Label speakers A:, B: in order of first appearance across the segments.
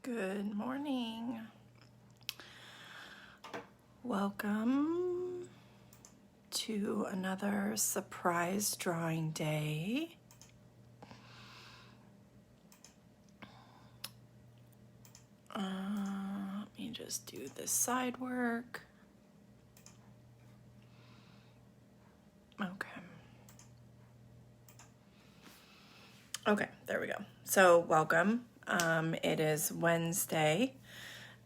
A: Good morning. Welcome to another surprise drawing day. Let me just do this side work. Okay, there we go. So welcome. It is Wednesday.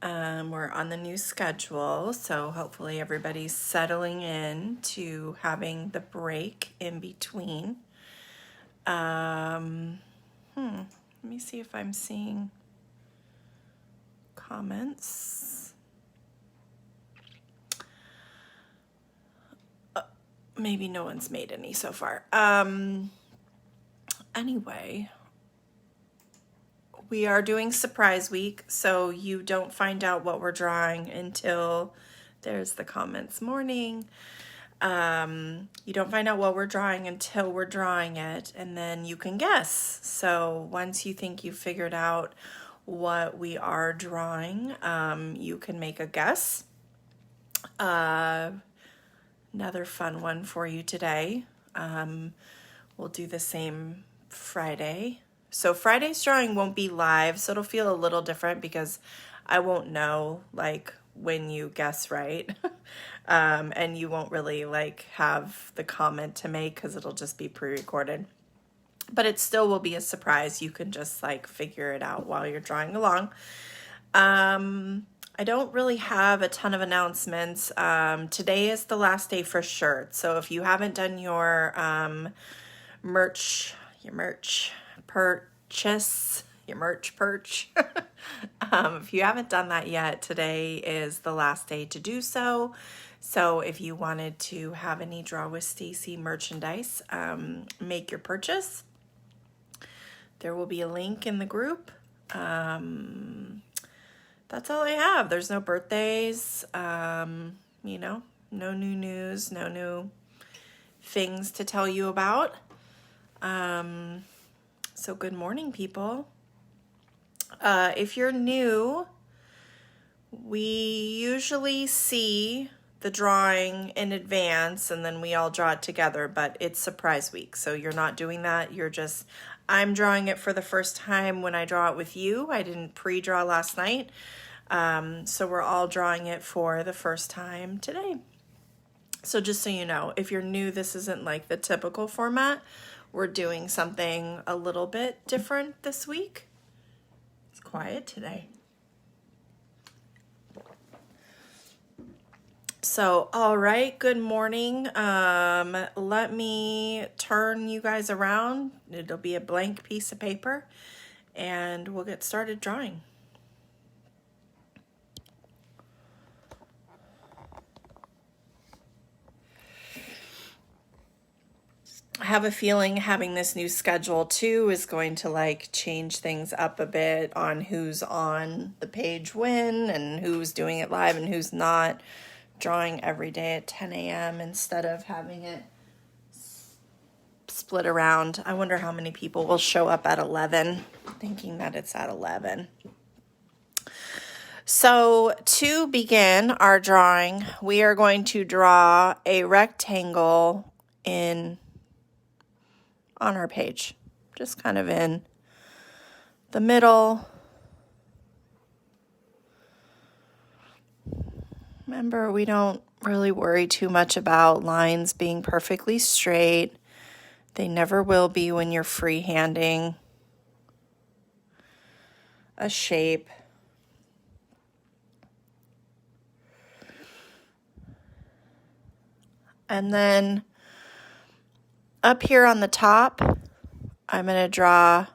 A: We're on the new schedule, so hopefully everybody's settling in to having the break in between. Let me see if I'm seeing comments. Maybe no one's made any so far. Anyway, we are doing surprise week, so you don't find out what we're drawing until there's the comments morning. You don't find out what we're drawing until we're drawing it, and then you can guess. So once you think you've figured out what we are drawing, you can make a guess. Another fun one for you today. We'll do the same Friday. So Friday's drawing won't be live, so it'll feel a little different because I won't know like when you guess right. And you won't really like have the comment to make because it'll just be pre-recorded. But it still will be a surprise. You can just like figure it out while you're drawing along. I don't really have a ton of announcements. Today is the last day for shirts. So if you haven't done your merch purchase, if you haven't done that yet, today is the last day to do so. So if you wanted to have any Draw with Stacy merchandise, make your purchase. There will be a link in the group. That's all I have. There's no birthdays, no new news, no new things to tell you about. So good morning, people. If you're new, we usually see the drawing in advance and then we all draw it together, but it's surprise week. So you're not doing that. I'm drawing it for the first time when I draw it with you. I didn't pre-draw last night. So we're all drawing it for the first time today. So just so you know, if you're new, this isn't like the typical format. We're doing something a little bit different this week. It's quiet today. So, all right, good morning. Let me turn you guys around. It'll be a blank piece of paper and we'll get started drawing. I have a feeling having this new schedule too is going to like change things up a bit on who's on the page when and who's doing it live and who's not. Drawing every day at 10 a.m. instead of having it split around. I wonder how many people will show up at 11, thinking that it's at 11. So to begin our drawing, we are going to draw a rectangle on our page, just kind of in the middle. Remember, we don't really worry too much about lines being perfectly straight. They never will be when you're freehanding a shape. And then up here on the top, I'm going to draw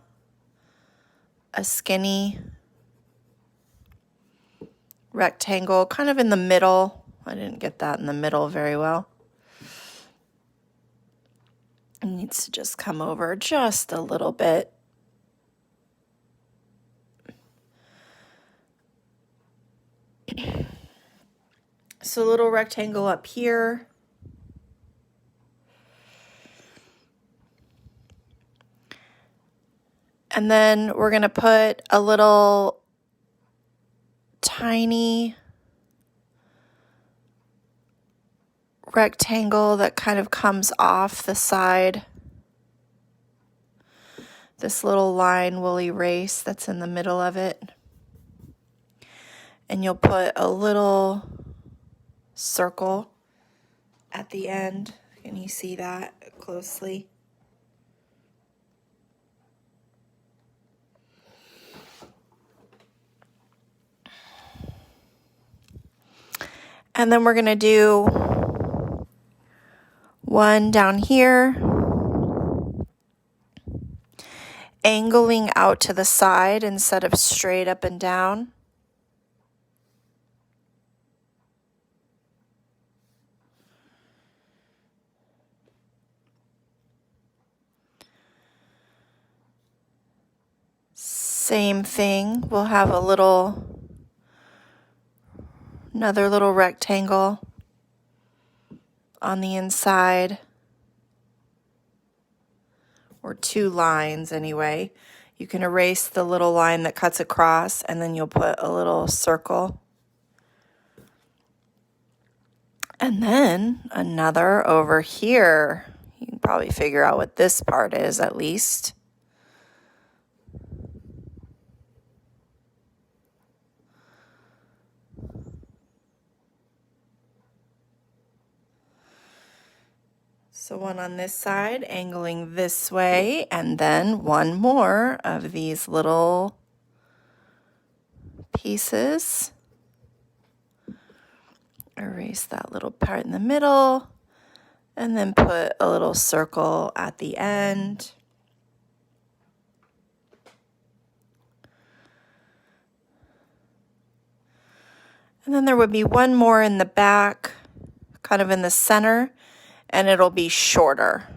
A: a skinny rectangle kind of in the middle. I didn't get that in the middle very well. It needs to just come over just a little bit. So a little rectangle up here. And then we're going to put a little tiny rectangle that kind of comes off the side. This little line we'll erase that's in the middle of it. And you'll put a little circle at the end. Can you see that closely? And then we're going to do one down here, angling out to the side instead of straight up and down. Same thing, we'll have another little rectangle on the inside, or two lines anyway. You can erase the little line that cuts across, and then you'll put a little circle. And then another over here. You can probably figure out what this part is at least. So one on this side, angling this way, and then one more of these little pieces. Erase that little part in the middle, and then put a little circle at the end. And then there would be one more in the back, kind of in the center, and it'll be shorter.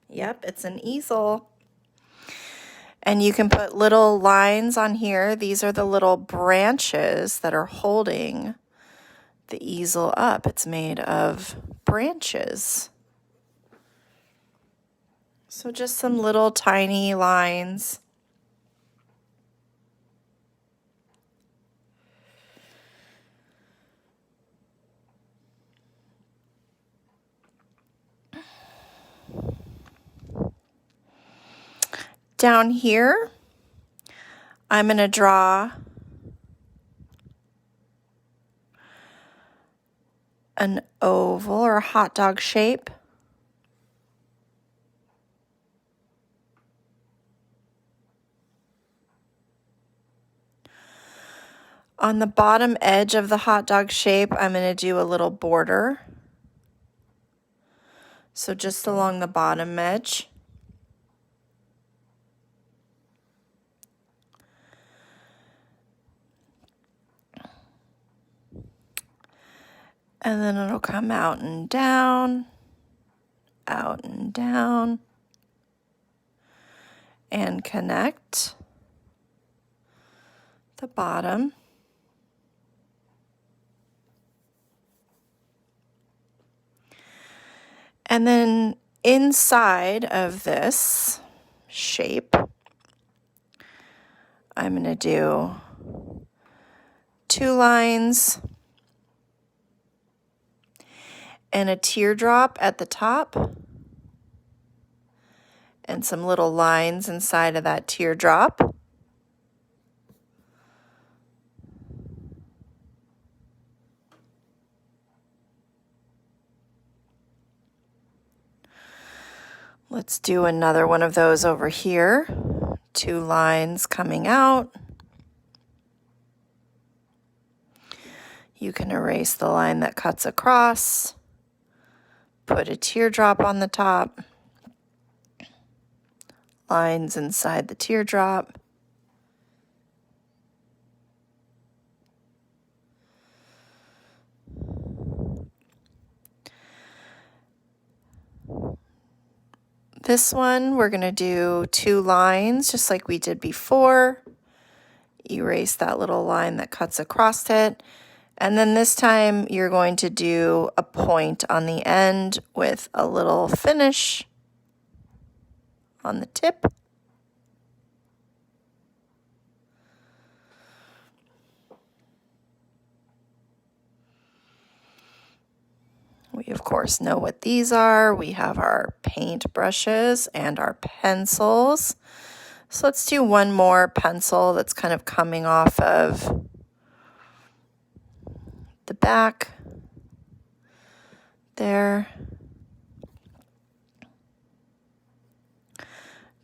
A: Yep, it's an easel. And you can put little lines on here. These are the little branches that are holding the easel up. It's made of branches. So just some little tiny lines. Down here, I'm going to draw an oval or a hot dog shape. On the bottom edge of the hot dog shape, I'm going to do a little border. So just along the bottom edge. And then it'll come out and down, and connect the bottom. And then inside of this shape, I'm going to do two lines and a teardrop at the top and some little lines inside of that teardrop. Let's do another one of those over here. Two lines coming out. You can erase the line that cuts across. Put a teardrop on the top. Lines inside the teardrop. This one, we're going to do two lines just like we did before. erase that little line that cuts across it. And then this time you're going to do a point on the end with a little finish on the tip. We of course know what these are. We have our paint brushes and our pencils. So let's do one more pencil that's kind of coming off of the back there.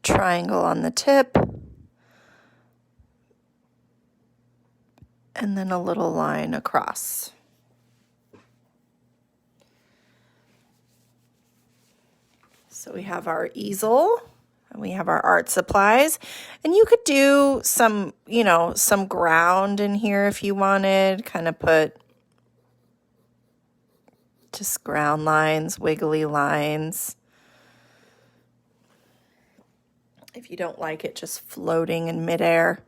A: Triangle on the tip. And then a little line across. So we have our easel. And we have our art supplies, and you could do some, some ground in here if you wanted, kind of put just ground lines, wiggly lines. If you don't like it just floating in midair.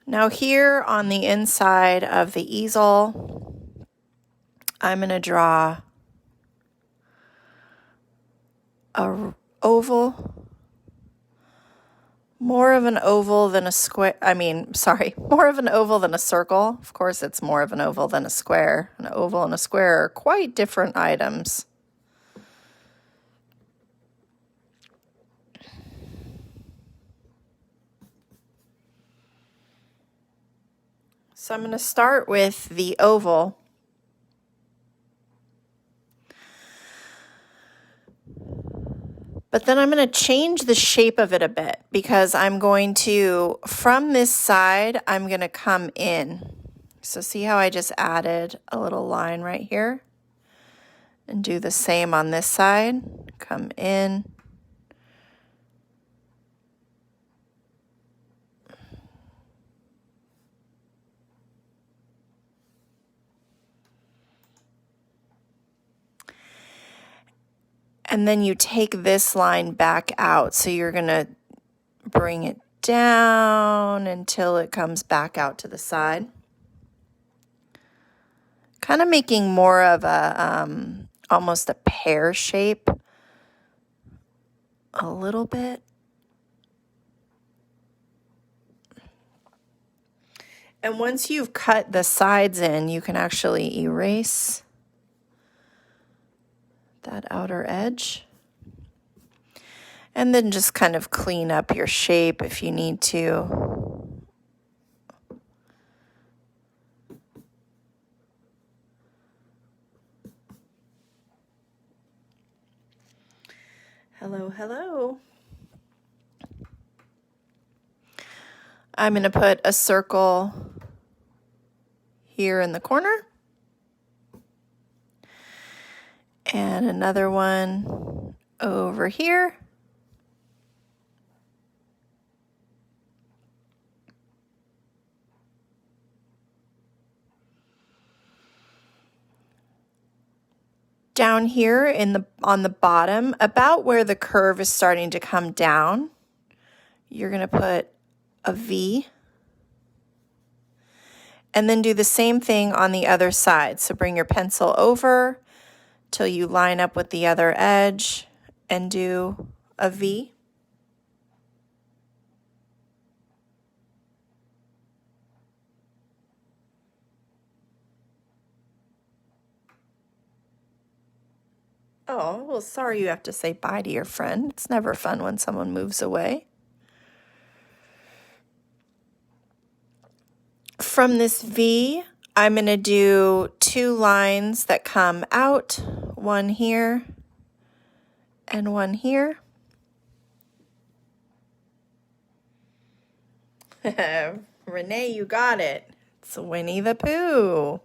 A: Now here on the inside of the easel, I'm going to draw a oval, more of an oval than a square, more of an oval than a circle. Of course, it's more of an oval than a square. An oval and a square are quite different items. So I'm going to start with the oval. But then I'm going to change the shape of it a bit because I'm going to, from this side, I'm going to come in. So see how I just added a little line right here? And do the same on this side. Come in. And then you take this line back out. So you're going to bring it down until it comes back out to the side. Kind of making more of a, almost a pear shape. A little bit. And once you've cut the sides in, you can actually erase that outer edge. And then just kind of clean up your shape if you need to. Hello, hello. I'm going to put a circle here in the corner. And another one over here. Down here on the bottom, about where the curve is starting to come down, you're going to put a V. And then do the same thing on the other side. So bring your pencil over till you line up with the other edge and do a V. Oh, well, sorry you have to say bye to your friend. It's never fun when someone moves away. From this V, I'm going to do 2 lines that come out, one here and one here. Renee, you got it. It's Winnie the Pooh.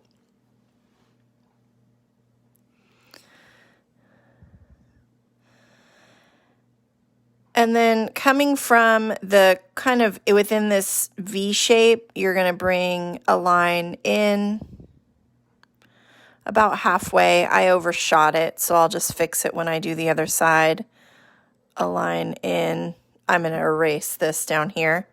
A: And then coming from the kind of within this V shape, you're going to bring a line in about halfway. I overshot it, so I'll just fix it when I do the other side. A line in. I'm going to erase this down here.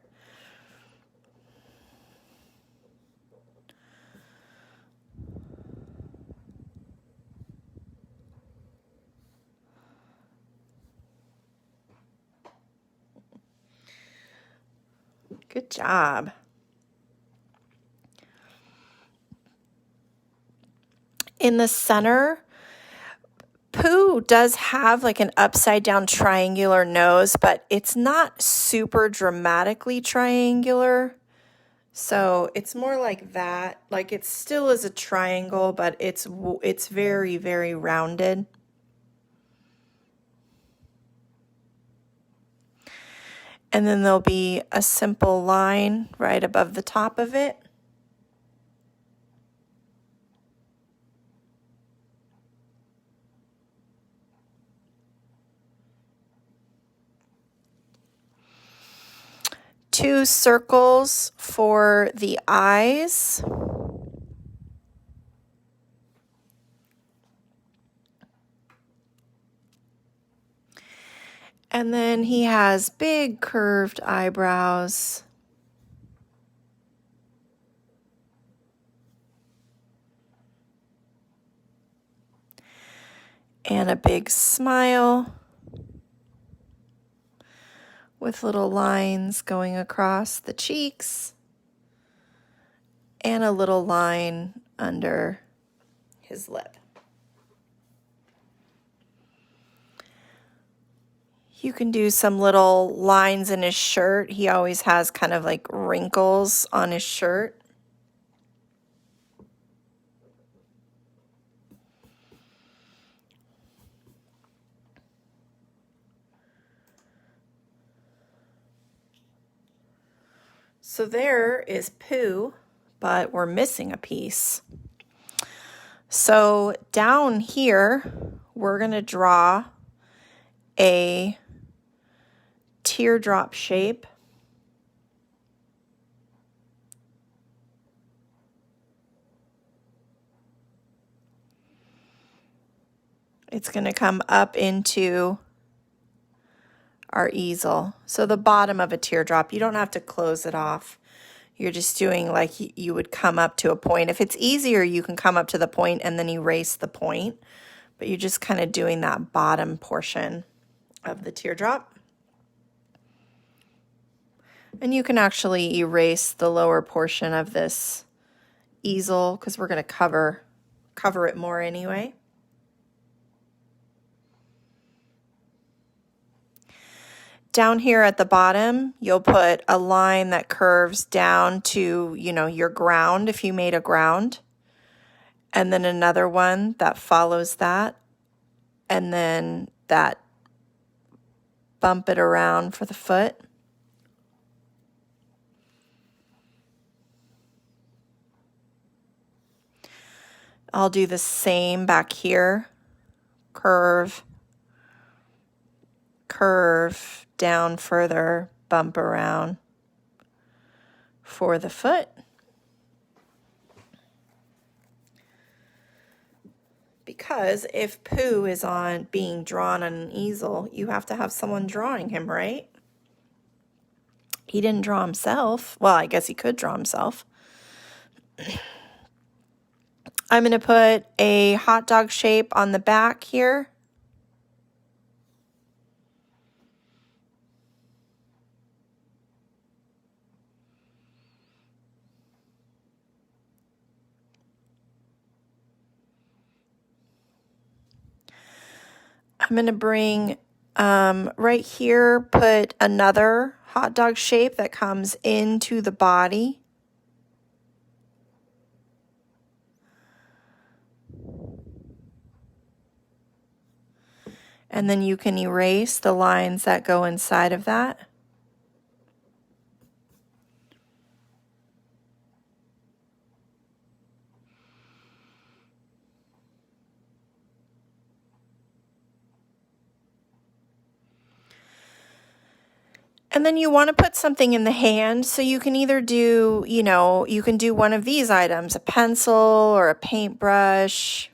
A: Good job. In the center, Pooh does have like an upside down triangular nose, but it's not super dramatically triangular. So it's more like that. Like it still is a triangle, but it's very, very rounded. And then there'll be a simple line right above the top of it. Two circles for the eyes. And then he has big curved eyebrows. And a big smile with little lines going across the cheeks. And a little line under his lip. You can do some little lines in his shirt. He always has kind of like wrinkles on his shirt. So there is Pooh, but we're missing a piece. So down here, we're going to draw a teardrop shape. It's going to come up into our easel. So the bottom of a teardrop, you don't have to close it off. You're just doing like you would come up to a point. If it's easier, you can come up to the point and then erase the point. But you're just kind of doing that bottom portion of the teardrop. And you can actually erase the lower portion of this easel because we're going to cover it more anyway. Down here at the bottom, you'll put a line that curves down to, your ground if you made a ground. And then another one that follows that. And then that bump it around for the foot. I'll do the same back here. Curve, down further, bump around for the foot. Because if Pooh is being drawn on an easel, you have to have someone drawing him, right? He didn't draw himself. Well, I guess he could draw himself. I'm going to put a hot dog shape on the back here. I'm going to bring right here, put another hot dog shape that comes into the body. And then you can erase the lines that go inside of that. And then you want to put something in the hand, so you can either do, you can do one of these items, a pencil or a paintbrush.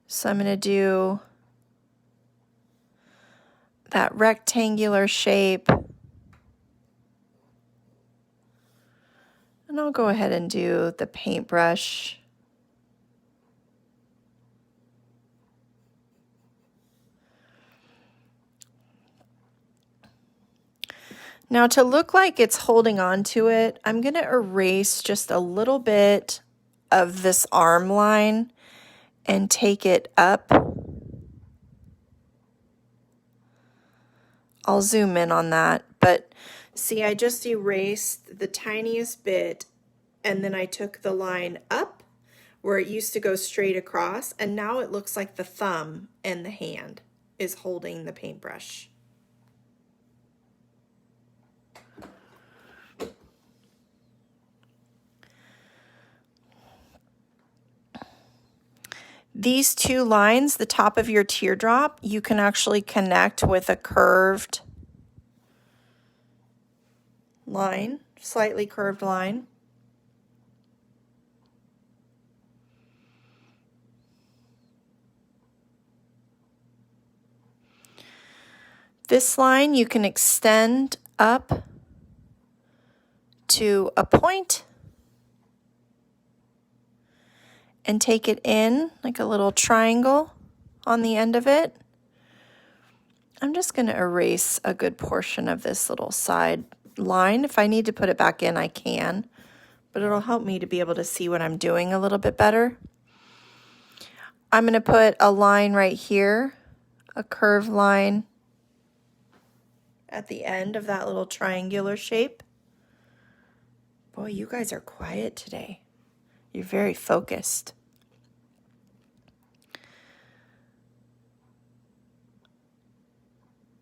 A: So I'm going to do that rectangular shape. And I'll go ahead and do the paintbrush. Now to look like it's holding on to it, I'm going to erase just a little bit of this arm line and take it up. I'll zoom in on that, but see, I just erased the tiniest bit and then I took the line up where it used to go straight across, and now it looks like the thumb and the hand is holding the paintbrush. These two lines, the top of your teardrop, you can actually connect with a curved line, slightly curved line. This line you can extend up to a point and take it in like a little triangle on the end of it. I'm just going to erase a good portion of this little side line. If I need to put it back in, I can, but it'll help me to be able to see what I'm doing a little bit better. I'm going to put a line right here, a curved line at the end of that little triangular shape. Boy, you guys are quiet today. You're very focused.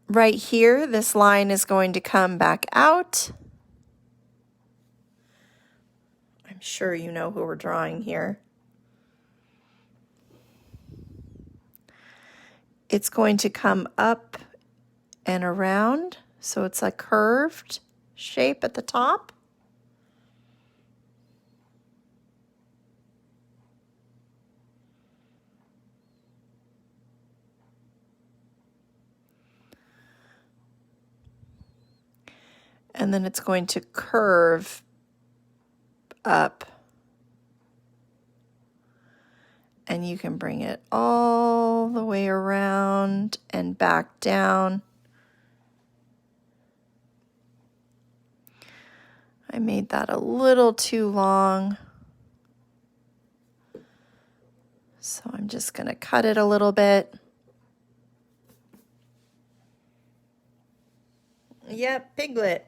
A: Right here, this line is going to come back out. I'm sure you know who we're drawing here. It's going to come up and around, so it's a curved shape at the top. And then it's going to curve up. And you can bring it all the way around and back down. I made that a little too long. So I'm just going to cut it a little bit. Yep, Piglet.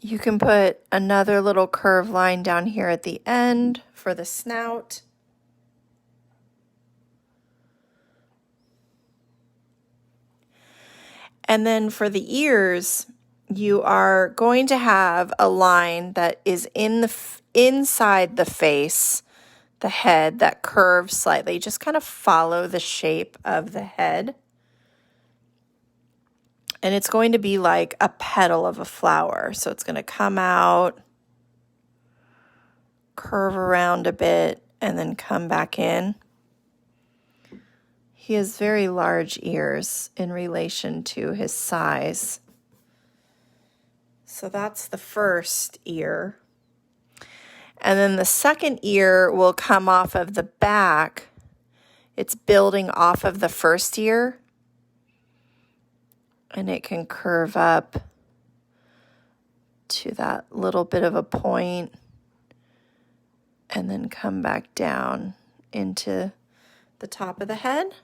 A: You can put another little curved line down here at the end for the snout. And then for the ears, you are going to have a line that is inside the face, the head, that curves slightly. Just kind of follow the shape of the head. And it's going to be like a petal of a flower. So it's going to come out, curve around a bit, and then come back in. He has very large ears in relation to his size. So that's the first ear. And then the second ear will come off of the back. It's building off of the first ear. And it can curve up to that little bit of a point and then come back down into the top of the head.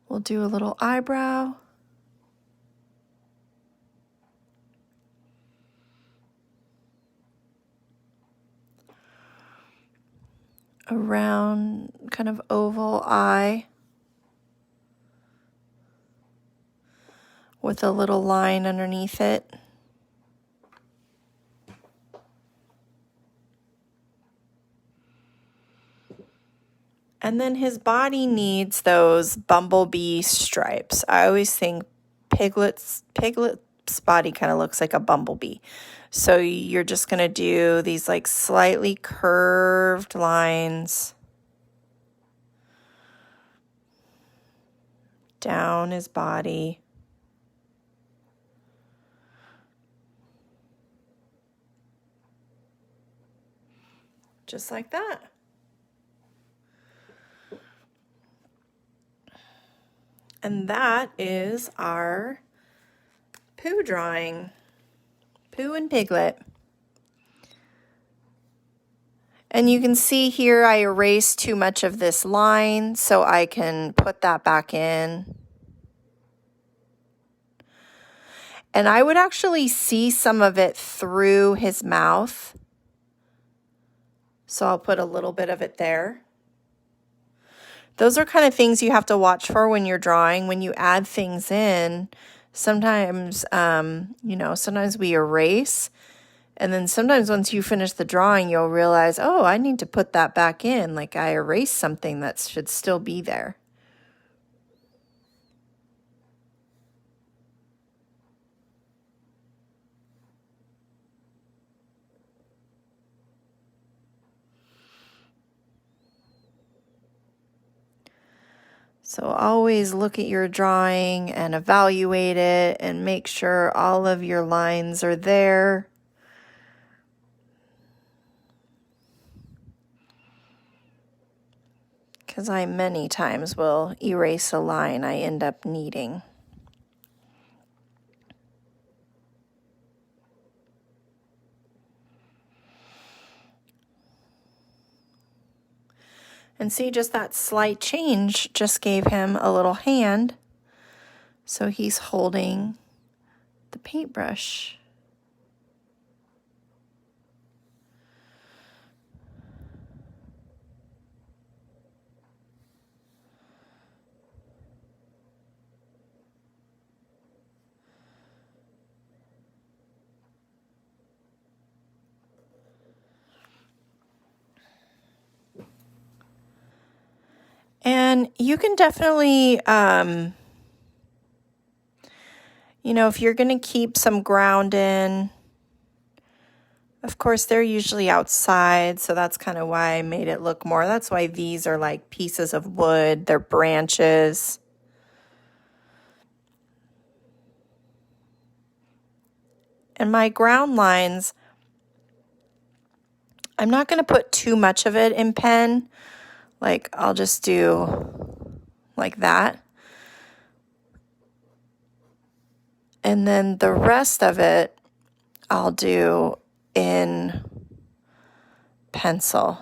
A: We'll do a little eyebrow. a round kind of oval eye with a little line underneath it. And then his body needs those bumblebee stripes. I always think Piglet's body kind of looks like a bumblebee. So you're just going to do these like slightly curved lines down his body. Just like that. And that is our Pooh drawing. Pooh and Piglet. And you can see here I erased too much of this line, so I can put that back in. And I would actually see some of it through his mouth. So I'll put a little bit of it there. Those are kind of things you have to watch for when you're drawing. When you add things in, sometimes, sometimes we erase. And then sometimes once you finish the drawing, you'll realize, oh, I need to put that back in. Like I erased something that should still be there. So always look at your drawing and evaluate it and make sure all of your lines are there. Because I many times will erase a line I end up needing. And see, just that slight change just gave him a little hand. So he's holding the paintbrush. And you can definitely, if you're going to keep some ground in, of course, they're usually outside, so that's kind of why I made it look more. That's why these are like pieces of wood, they're branches. And my ground lines, I'm not going to put too much of it in pen. Like, I'll just do like that. And then the rest of it, I'll do in pencil.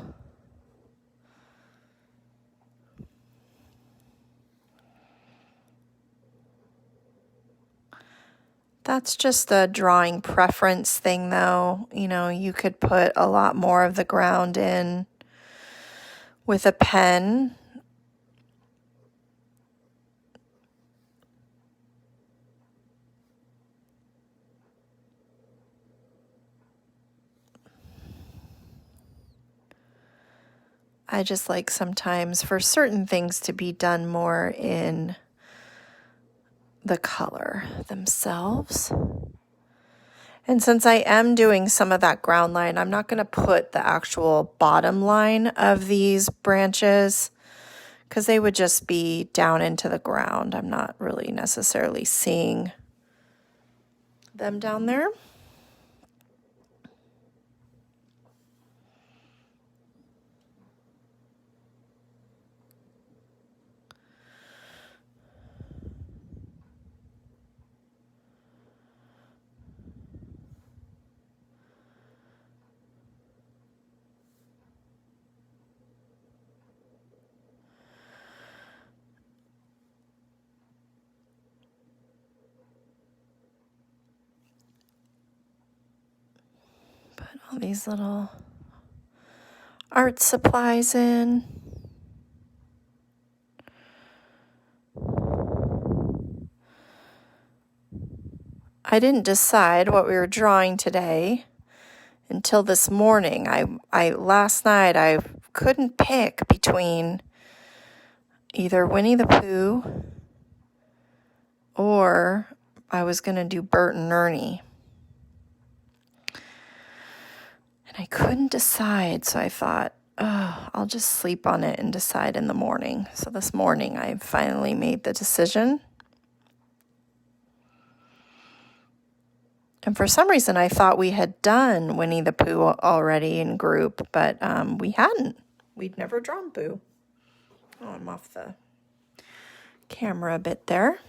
A: That's just a drawing preference thing, though. You could put a lot more of the ground in with a pen. I just like sometimes for certain things to be done more in the color themselves. And since I am doing some of that ground line, I'm not going to put the actual bottom line of these branches because they would just be down into the ground. I'm not really necessarily seeing them down there. Put all these little art supplies in. I didn't decide what we were drawing today until this morning. Last night I couldn't pick between either Winnie the Pooh or I was going to do Bert and Ernie. And I couldn't decide, so I thought, oh, I'll just sleep on it and decide in the morning. So this morning I finally made the decision. And for some reason I thought we had done Winnie the Pooh already in group, but we hadn't. We'd never drawn Pooh. Oh, I'm off the camera a bit there.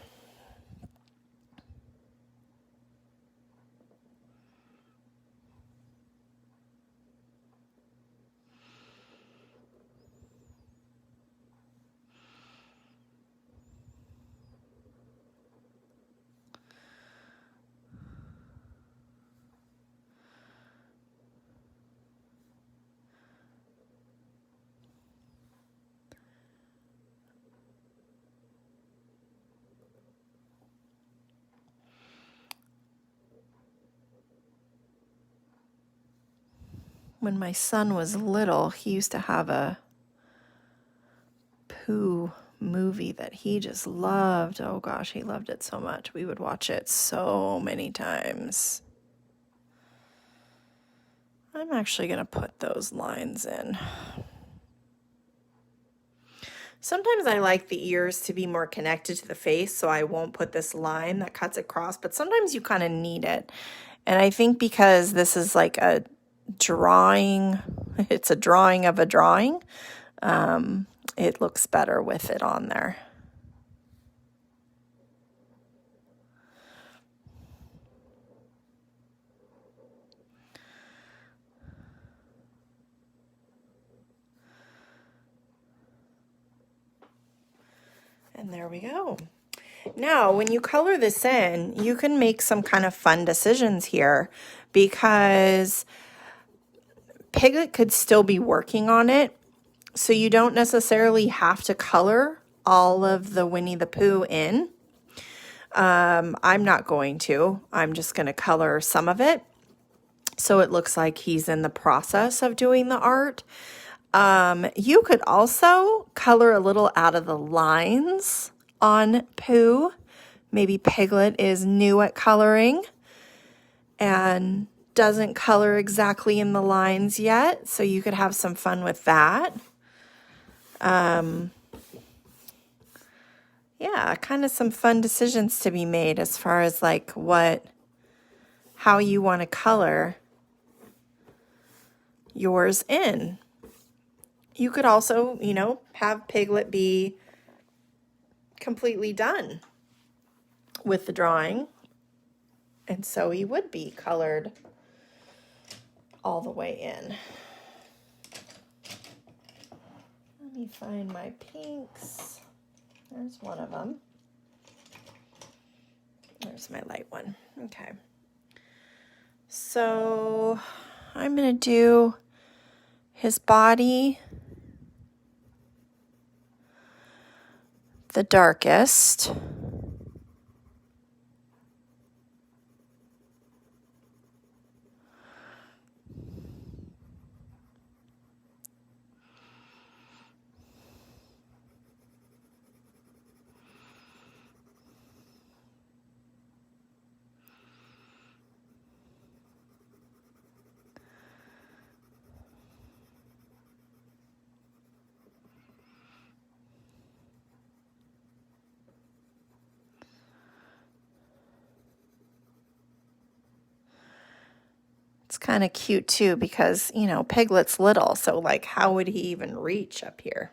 A: When my son was little, he used to have a Pooh movie that he just loved. Oh gosh, he loved it so much. We would watch it so many times. I'm actually going to put those lines in. Sometimes I like the ears to be more connected to the face, so I won't put this line that cuts across, but sometimes you kind of need it. And I think because this is like a drawing, it's a drawing of a drawing, it looks better with it on there. And there we go. Now, when you color this in, you can make some kind of fun decisions here because Piglet could still be working on it. So you don't necessarily have to color all of the Winnie the Pooh in. I'm not going to. I'm just going to color some of it. So it looks like he's in the process of doing the art. You could also color a little out of the lines on Pooh. Maybe Piglet is new at coloring and doesn't color exactly in the lines yet, so you could have some fun with that. Yeah, kind of some fun decisions to be made as far as like how you want to color yours in. You could also, have Piglet be completely done with the drawing. And so he would be colored all the way in. Let me find my pinks. There's one of them. There's my light one. Okay. So I'm going to do his body the darkest. It's kind of cute too because, Piglet's little, so like how would he even reach up here?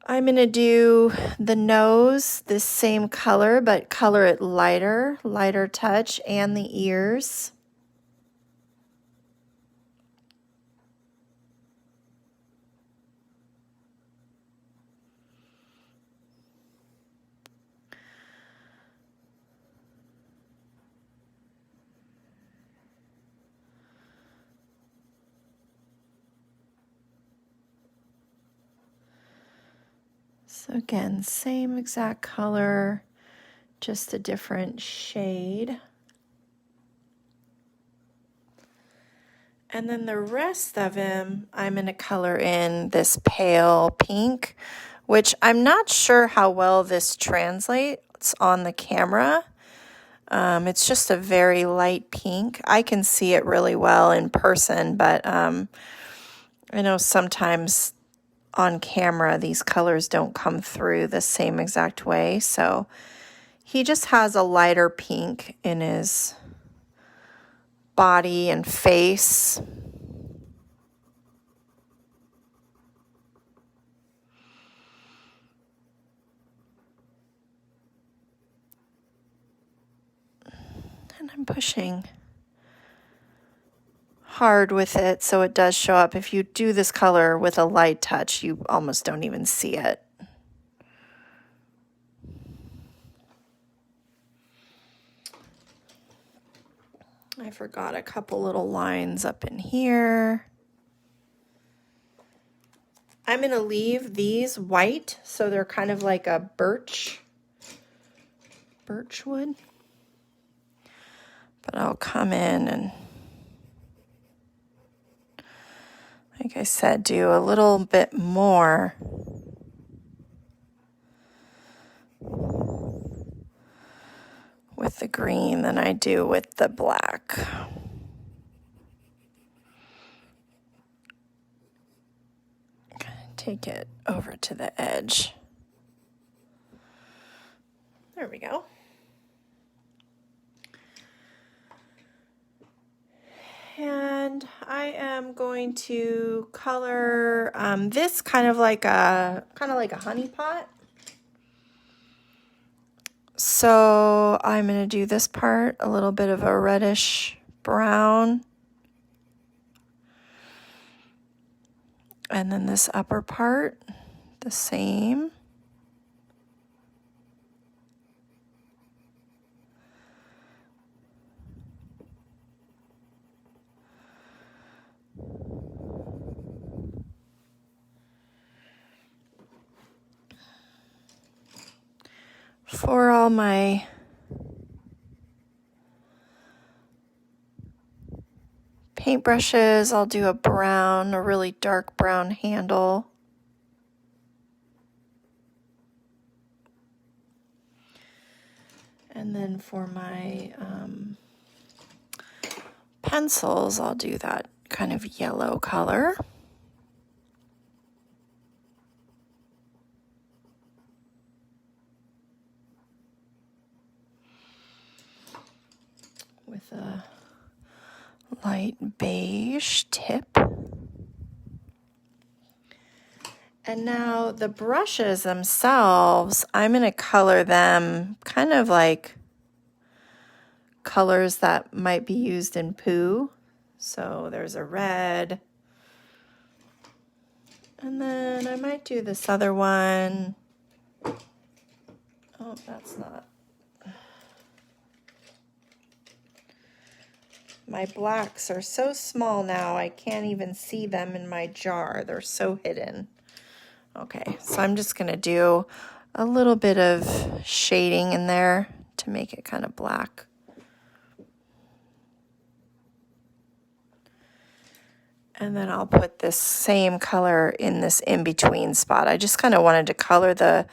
A: I'm going to do the nose this same color, but color it lighter touch, and the ears. So again, same exact color, just a different shade. And then the rest of him, I'm going to color in this pale pink, which I'm not sure how well this translates on the camera. It's just a very light pink. I can see it really well in person, but I know sometimes on camera these colors don't come through the same exact way. So he just has a lighter pink in his body and face. And I'm pushing hard with it so it does show up. If you do this color with a light touch, you almost don't even see it. I forgot a couple little lines up in here. I'm going to leave these white, so they're kind of like a birch wood. But I'll come in and, like I said, do a little bit more with the green than I do with the black. Take it over to the edge. There we go. And I am going to color this kind of like a honey pot. So I'm going to do this part a little bit of a reddish brown. And then this upper part, the same. For all my paintbrushes, I'll do a brown, a really dark brown handle. And then for my pencils, I'll do that kind of yellow color. With a light beige tip. And now the brushes themselves, I'm going to color them kind of like colors that might be used in Pooh. So there's a red. And then I might do this other one. Oh, that's not. My blacks are so small now, I can't even see them in my jar. They're so hidden. Okay, so I'm just going to do a little bit of shading in there to make it kind of black. And then I'll put this same color in this in-between spot. I just kind of wanted to color the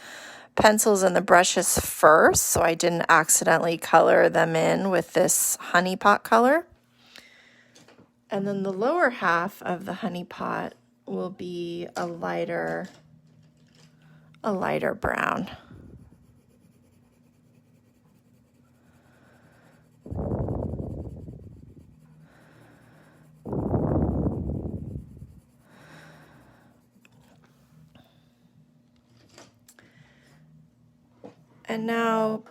A: pencils and the brushes first, so I didn't accidentally color them in with this honey pot color. And then the lower half of the honey pot will be a lighter brown. And now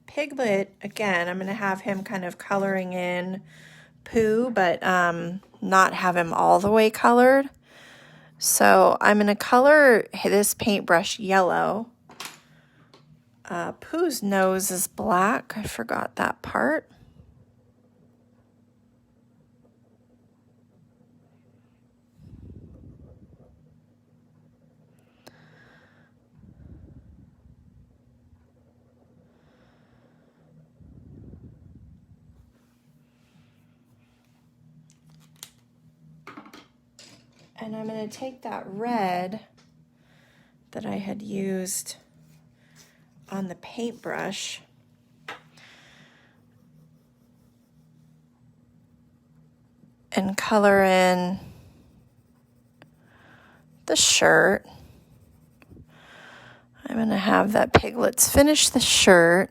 A: Piglet, again, I'm going to have him kind of coloring in Pooh, but not have him all the way colored. So I'm going to color this paintbrush yellow. Pooh's nose is black. I forgot that part. And I'm going to take that red that I had used on the paintbrush and color in the shirt. I'm going to have that Piglets finish the shirt.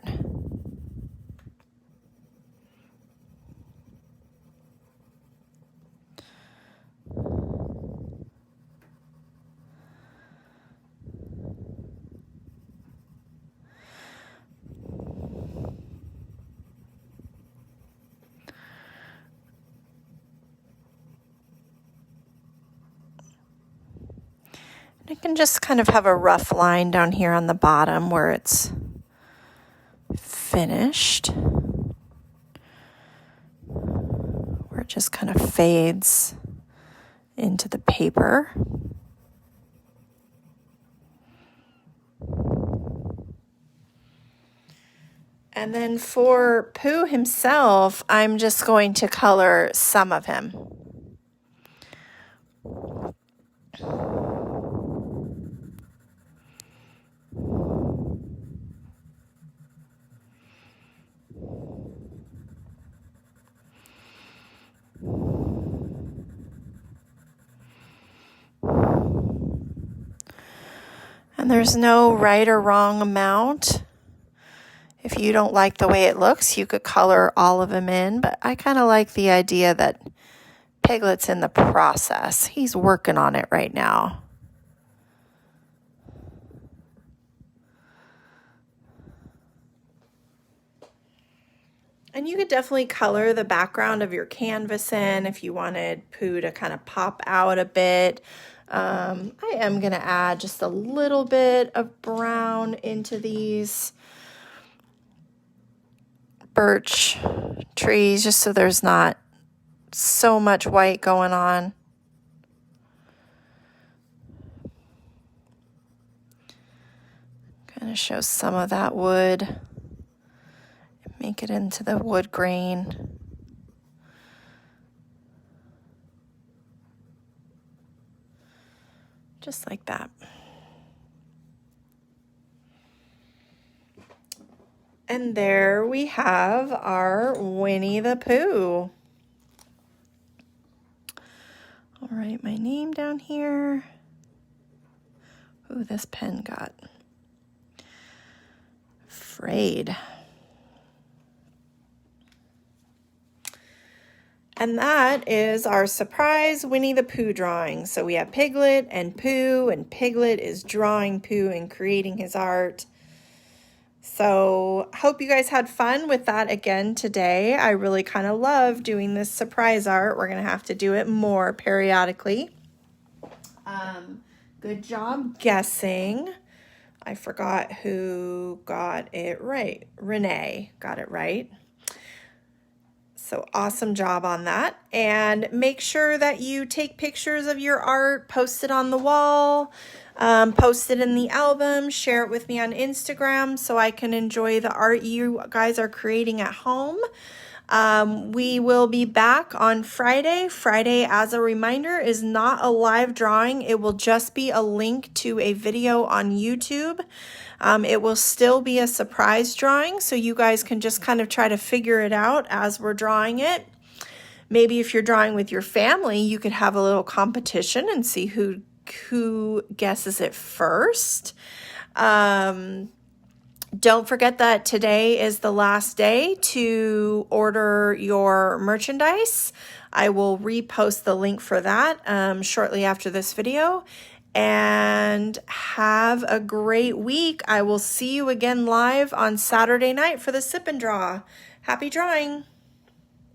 A: I can just kind of have a rough line down here on the bottom where it's finished, where it just kind of fades into the paper. And then for Pooh himself, I'm just going to color some of him. And there's no right or wrong amount. If you don't like the way it looks, you could color all of them in, but I kind of like the idea that Piglet's in the process. He's working on it right now. And you could definitely color the background of your canvas in if you wanted Pooh to kind of pop out a bit. I am going to add just a little bit of brown into these birch trees just so there's not so much white going on. Kind of show some of that wood. Make it into the wood grain. Just like that. And there we have our Winnie the Pooh. I'll write my name down here. Ooh, this pen got frayed. And that is our surprise Winnie the Pooh drawing. So we have Piglet and Pooh, and Piglet is drawing Pooh and creating his art. So hope you guys had fun with that again today. I really kind of love doing this surprise art. We're going to have to do it more periodically. Good job guessing. I forgot who got it right. Renee got it right. So awesome job on that. And make sure that you take pictures of your art, post it on the wall, post it in the album, share it with me on Instagram so I can enjoy the art you guys are creating at home. We will be back on Friday. Friday, as a reminder, is not a live drawing. It will just be a link to a video on YouTube. It will still be a surprise drawing, so you guys can just kind of try to figure it out as we're drawing it. Maybe if you're drawing with your family, you could have a little competition and see who guesses it first. Don't forget that today is the last day to order your merchandise. I will repost the link for that shortly after this video. And have a great week. I will see you again live on Saturday night for the Sip and Draw. Happy drawing!